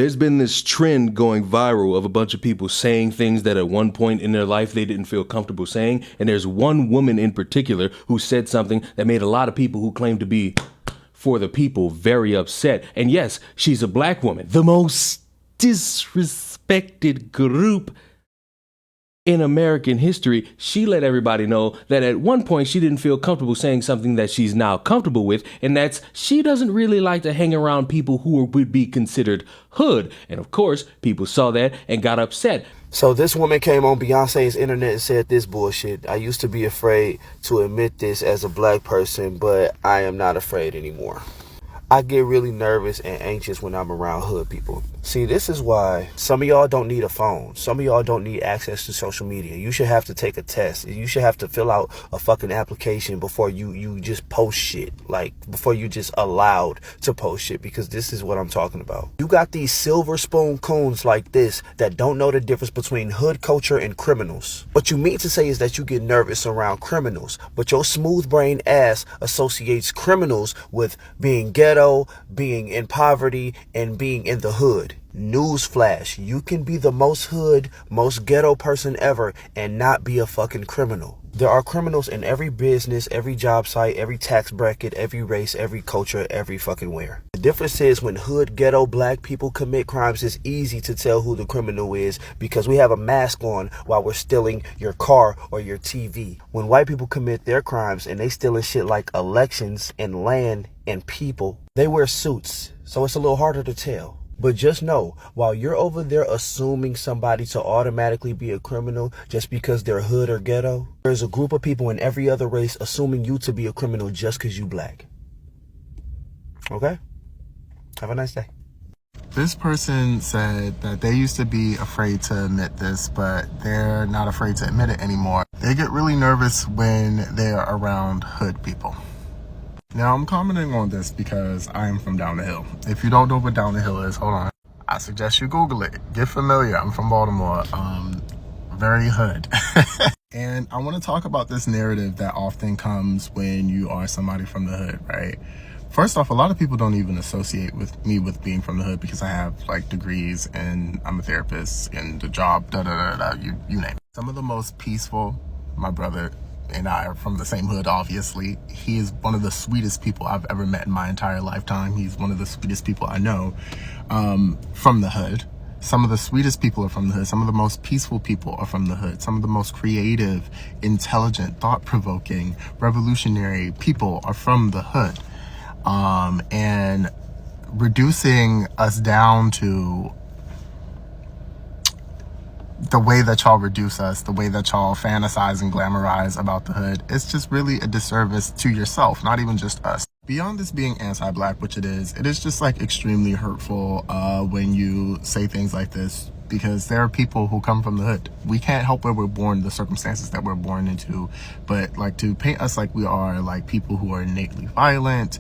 There's been this trend going viral of a bunch of people saying things that at one point in their life they didn't feel comfortable saying. And there's one woman in particular who said something that made a lot of people who claim to be for the people very upset. And yes, she's a black woman. The most disrespected group in American history. She let everybody know that at one point she didn't feel comfortable saying something that she's now comfortable with, and that's she doesn't really like to hang around people who would be considered hood. And of course, people saw that and got upset. So this woman came on Beyonce's internet and said this bullshit. I used to be afraid to admit this as a black person, but I am not afraid anymore. I get really nervous and anxious when I'm around hood people. See, this is why some of y'all don't need a phone. Some of y'all don't need access to social media. You should have to take a test. You should have to fill out a fucking application before you just post shit. Like, before you just allowed to post shit, because this is what I'm talking about. You got these silver spoon coons like this that don't know the difference between hood culture and criminals. What you mean to say is that you get nervous around criminals, but your smooth brain ass associates criminals with being ghetto, being in poverty, and being in the hood. Newsflash, you can be the most hood, most ghetto person ever and not be a fucking criminal. There are criminals in every business, every job site, every tax bracket, every race, every culture, every fucking where. The difference is when hood, ghetto, black people commit crimes, it's easy to tell who the criminal is because we have a mask on while we're stealing your car or your TV. When white people commit their crimes and they stealing shit like elections and land and people, they wear suits, so it's a little harder to tell. But just know, while you're over there assuming somebody to automatically be a criminal just because they're hood or ghetto, there's a group of people in every other race assuming you to be a criminal just because you black. Okay? Have a nice day. This person said that they used to be afraid to admit this, but they're not afraid to admit it anymore. They get really nervous when they're around hood people. Now, I'm commenting on this because I am from down the hill. If you don't know what down the hill is, hold on. I suggest you Google it. Get familiar. I'm from Baltimore. Very hood. And I want to talk about this narrative that often comes when you are somebody from the hood, right? First off, a lot of people don't even associate with me with being from the hood because I have like degrees and I'm a therapist and the job, you name it. Some of the most peaceful, my brother and I are from the same hood, obviously. He is one of the sweetest people I've ever met in my entire lifetime. He's one of the sweetest people I know from the hood. Some of the sweetest people are from the hood. Some of the most peaceful people are from the hood. Some of the most creative, intelligent, thought-provoking, revolutionary people are from the hood. And reducing us down to the way that y'all reduce us, the way that y'all fantasize and glamorize about the hood, it's just really a disservice to yourself, not even just us. Beyond this being anti-black, which it is just like extremely hurtful when you say things like this, because there are people who come from the hood. We can't help where we're born, the circumstances that we're born into, but like to paint us like we are like people who are innately violent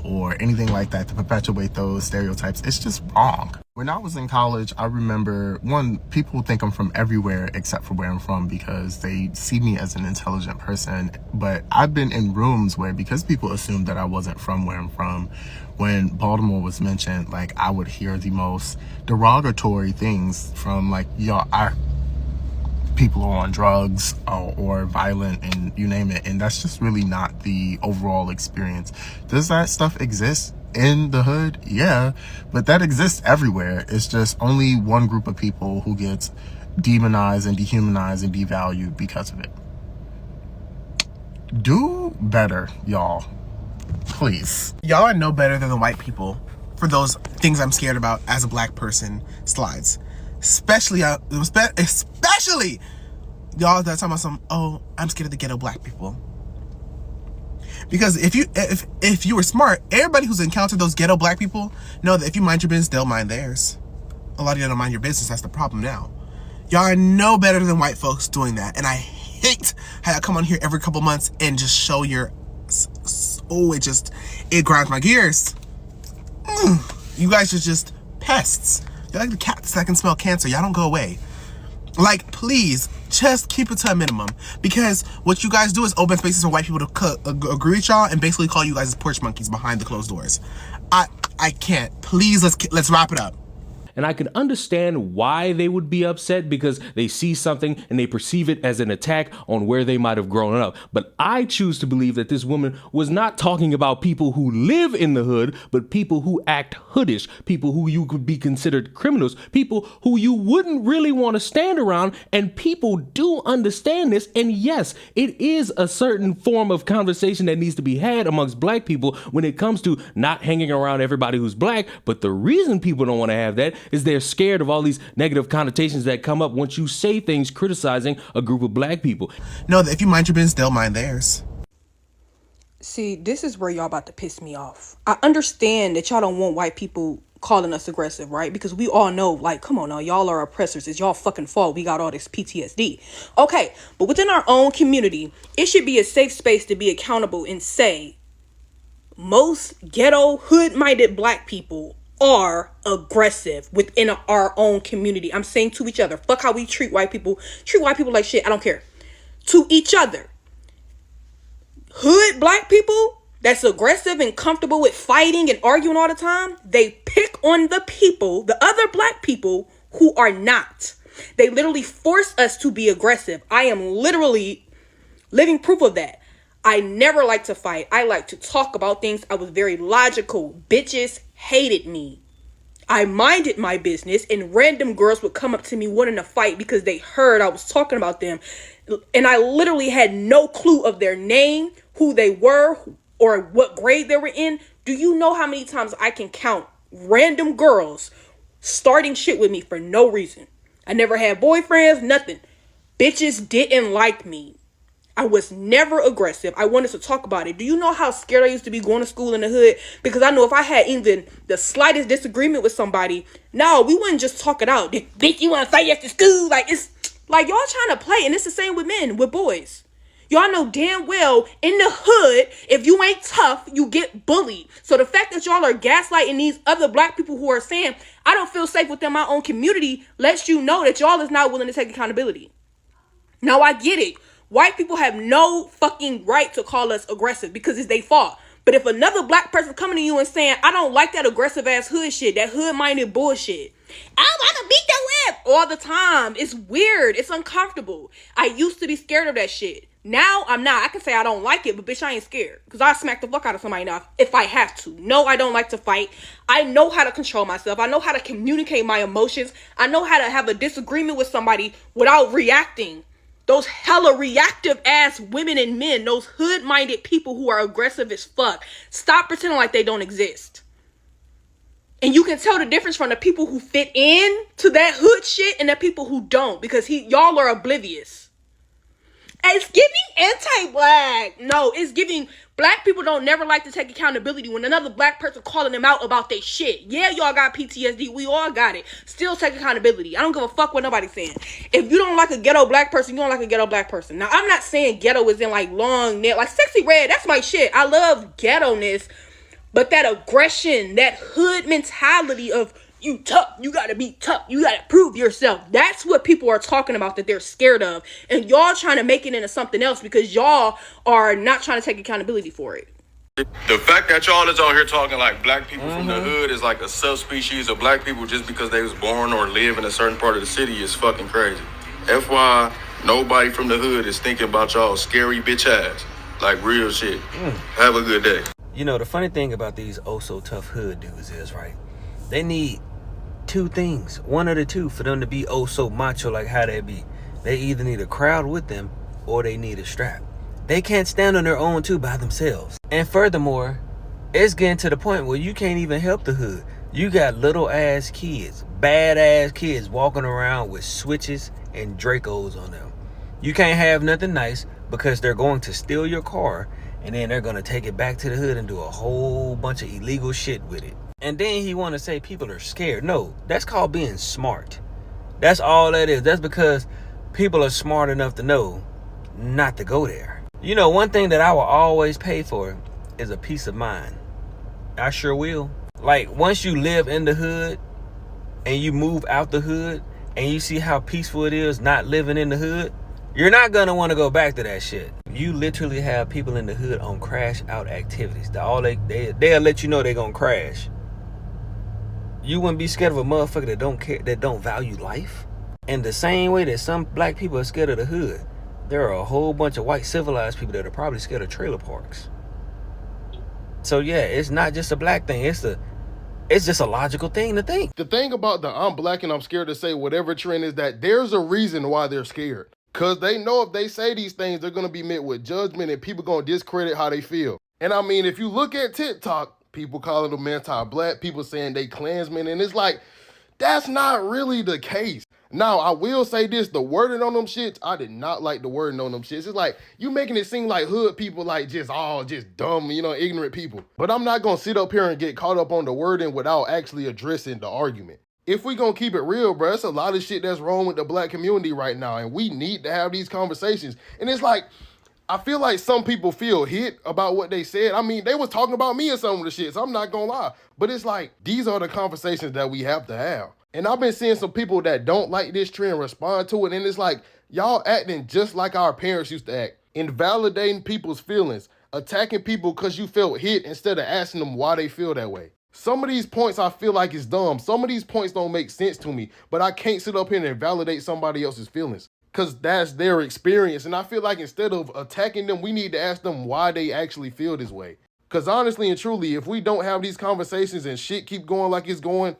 or anything like that, to perpetuate those stereotypes, it's just wrong. When I was in college, I remember, one, people think I'm from everywhere except for where I'm from because they see me as an intelligent person. But I've been in rooms where, because people assumed that I wasn't from where I'm from, when Baltimore was mentioned, like I would hear the most derogatory things from like, y'all, people are on drugs or violent and you name it. And that's just really not the overall experience. Does that stuff exist in the hood? Yeah, but that exists everywhere. It's just only one group of people who gets demonized and dehumanized and devalued because of it. Do better, y'all. Please. Y'all are no better than the white people for those things I'm scared about as a black person slides. Especially y'all that's talking about some, oh, I'm scared of the ghetto black people. Because if you were smart, everybody who's encountered those ghetto black people know that if you mind your business, they'll mind theirs. A lot of you don't mind your business. That's the problem now. Y'all are no better than white folks doing that. And I hate how I come on here every couple months and just show your, oh, it grinds my gears. You guys are just pests. You're like the cats that can smell cancer. Y'all don't go away. Like, please, just keep it to a minimum. Because what you guys do is open spaces for white people to agree with y'all and basically call you guys porch monkeys behind the closed doors. I can't. Please, let's wrap it up. and I can understand why they would be upset because they see something and they perceive it as an attack on where they might have grown up. But I choose to believe that this woman was not talking about people who live in the hood, but people who act hoodish, people who you could be considered criminals, people who you wouldn't really want to stand around, and people do understand this. And yes, it is a certain form of conversation that needs to be had amongst black people when it comes to not hanging around everybody who's black. But the reason people don't want to have that is they're scared of all these negative connotations that come up once you say things criticizing a group of black people. No, if you mind your business, they'll mind theirs. See, this is where y'all about to piss me off. I understand that y'all don't want white people calling us aggressive, right? Because we all know, like, come on now, y'all are oppressors. It's y'all fucking fault we got all this PTSD. Okay, but within our own community, it should be a safe space to be accountable and say, most ghetto, hood-minded black people are aggressive within our own community. I'm saying to each other, fuck how we treat white people. Treat white people like shit, I don't care. To each other. Hood black people that's aggressive and comfortable with fighting and arguing all the time, they pick on the people, the other black people who are not. They literally force us to be aggressive. I am literally living proof of that. I never like to fight. I like to talk about things. I was very logical. Bitches hated me. I minded my business, and random girls would come up to me wanting to fight because they heard I was talking about them. And I literally had no clue of their name, who they were, or what grade they were in. Do you know how many times I can count random girls starting shit with me for no reason? I never had boyfriends, nothing. Bitches didn't like me. I was never aggressive. I wanted to talk about it. Do you know how scared I used to be going to school in the hood? Because I know if I had even the slightest disagreement with somebody, no, we wouldn't just talk it out. Bitch, you want to fight after school? Like, it's like y'all trying to play. And it's the same with men, with boys. Y'all know damn well in the hood, if you ain't tough, you get bullied. So the fact that y'all are gaslighting these other black people who are saying, I don't feel safe within my own community, lets you know that y'all is not willing to take accountability. Now, I get it. White people have no fucking right to call us aggressive because it's their fault. But if another black person coming to you and saying, I don't like that aggressive ass hood shit, that hood-minded bullshit, I want to beat your ass all the time. It's weird. It's uncomfortable. I used to be scared of that shit. Now I'm not. I can say I don't like it, but bitch, I ain't scared. Because I'll smack the fuck out of somebody now if I have to. No, I don't like to fight. I know how to control myself. I know how to communicate my emotions. I know how to have a disagreement with somebody without reacting. Those hella reactive ass women and men, those hood-minded people who are aggressive as fuck, stop pretending like they don't exist. And you can tell the difference from the people who fit in to that hood shit and the people who don't, because y'all are oblivious. It's giving anti-black. No, it's giving black people don't never like to take accountability when another black person calling them out about their shit. Yeah, y'all got PTSD. We all got it. Still take accountability. I don't give a fuck what nobody's saying. If you don't like a ghetto black person, you don't like a ghetto black person. Now, I'm not saying ghetto is in like long nail, like Sexy Red. That's my shit. I love ghetto-ness, but that aggression, that hood mentality of you tough, you gotta be tough, you gotta prove yourself. That's what people are talking about that they're scared of. And y'all trying to make it into something else because y'all are not trying to take accountability for it. The fact that y'all is out here talking like black people from the hood is like a subspecies of black people just because they was born or live in a certain part of the city is fucking crazy. FY, nobody from the hood is thinking about y'all scary bitch ass. Like real shit. Have a good day. You know, the funny thing about these oh-so-tough hood dudes is, right, they need two things, one of the two, for them to be oh so macho like how they be. They either need a crowd with them or they need a strap. They can't stand on their own two by themselves. And furthermore, it's getting to the point where you can't even help the hood. You got little ass kids, bad ass kids walking around with switches and Dracos on them. You can't have nothing nice because they're going to steal your car and then they're going to take it back to the hood and do a whole bunch of illegal shit with it. And then he want to say people are scared. No, that's called being smart. That's all that is. That's because people are smart enough to know not to go there. You know, one thing that I will always pay for is a peace of mind. I sure will. Like, once you live in the hood and you move out the hood and you see how peaceful it is not living in the hood, you're not going to want to go back to that shit. You literally have people in the hood on crash out activities. They'll let you know they're going to crash. You wouldn't be scared of a motherfucker that don't care, that don't value life? And the same way that some black people are scared of the hood, there are a whole bunch of white civilized people that are probably scared of trailer parks. So yeah, it's not just a black thing. It's just a logical thing to think. The thing about the I'm black and I'm scared to say whatever trend is that there's a reason why they're scared. Because they know if they say these things, they're going to be met with judgment and people going to discredit how they feel. And I mean, if you look at TikTok, people calling them anti-black, people saying they Klansmen, and it's like, that's not really the case. Now, I will say this, the wording on them shits, I did not like the wording on them shits. It's like, you making it seem like hood people like just dumb, ignorant people. But I'm not going to sit up here and get caught up on the wording without actually addressing the argument. If we gonna keep it real, bro, it's a lot of shit that's wrong with the black community right now, and we need to have these conversations. And it's like, I feel like some people feel hit about what they said. I mean, they was talking about me and some of the shit, so I'm not gonna lie. But it's like, these are the conversations that we have to have. And I've been seeing some people that don't like this trend respond to it, and it's like, y'all acting just like our parents used to act, invalidating people's feelings, attacking people because you felt hit instead of asking them why they feel that way. Some of these points I feel like is dumb. Some of these points don't make sense to me, but I can't sit up here and invalidate somebody else's feelings because that's their experience. And I feel like instead of attacking them, we need to ask them why they actually feel this way. Because honestly and truly, if we don't have these conversations and shit keep going like it's going,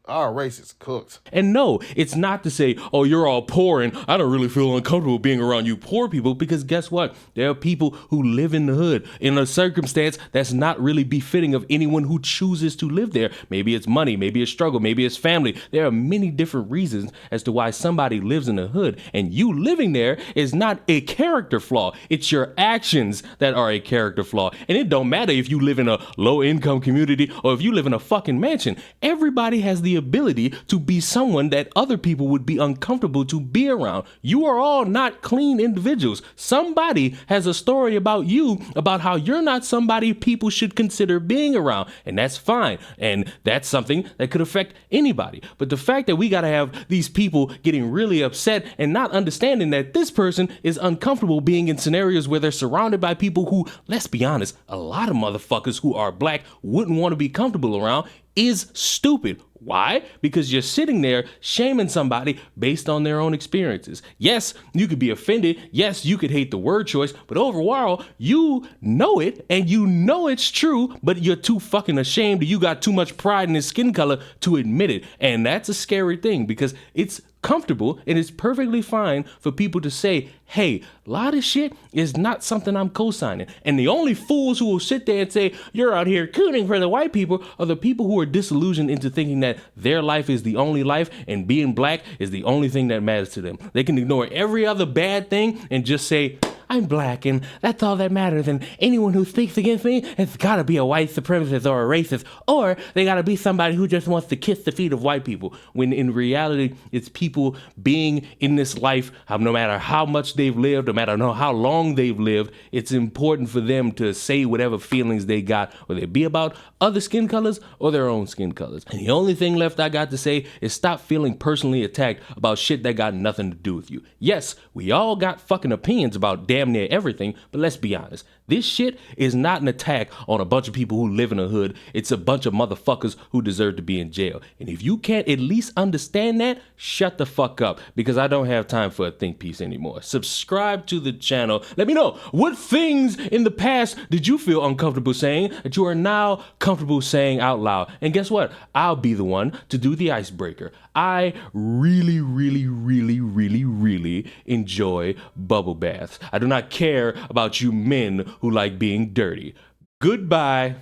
our race is cooked. And no, it's not to say, oh, you're all poor and I don't really feel uncomfortable being around you poor people, because guess what? There are people who live in the hood in a circumstance that's not really befitting of anyone who chooses to live there. Maybe it's money, maybe it's struggle, maybe it's family. There are many different reasons as to why somebody lives in the hood, and you living there is not a character flaw. It's your actions that are a character flaw. And it don't matter if you live in a low income community or if you live in a fucking mansion. Everybody has the ability to be someone that other people would be uncomfortable to be around. You are all not clean individuals. Somebody has a story about you, about how you're not somebody people should consider being around, and that's fine. And that's something that could affect anybody. But the fact that we gotta have these people getting really upset and not understanding that this person is uncomfortable being in scenarios where they're surrounded by people who, let's be honest, a lot of motherfuckers who are black wouldn't want to be comfortable around is stupid. Why? Because you're sitting there shaming somebody based on their own experiences. Yes, you could be offended. Yes, you could hate the word choice, but overall, you know it and you know it's true, but you're too fucking ashamed. You got too much pride in his skin color to admit it. And that's a scary thing because it's comfortable and it's perfectly fine for people to say, hey, a lot of shit is not something I'm co-signing. And the only fools who will sit there and say, you're out here cooning for the white people are the people who are disillusioned into thinking that their life is the only life and being black is the only thing that matters to them. They can ignore every other bad thing and just say, I'm black and that's all that matters, and anyone who speaks against me has gotta be a white supremacist or a racist, or they gotta be somebody who just wants to kiss the feet of white people, when in reality it's people being in this life, no matter how much they've lived, no matter how long they've lived, it's important for them to say whatever feelings they got, whether it be about other skin colors or their own skin colors. And the only thing left I got to say is stop feeling personally attacked about shit that got nothing to do with you. Yes, we all got fucking opinions about damn near everything, but let's be honest. This shit is not an attack on a bunch of people who live in a hood. It's a bunch of motherfuckers who deserve to be in jail. And if you can't at least understand that, shut the fuck up, because I don't have time for a think piece anymore. Subscribe to the channel. Let me know what things in the past did you feel uncomfortable saying that you are now comfortable saying out loud. And guess what? I'll be the one to do the icebreaker. I really, really, really, really, really enjoy bubble baths. I do not care about you men who like being dirty. Goodbye.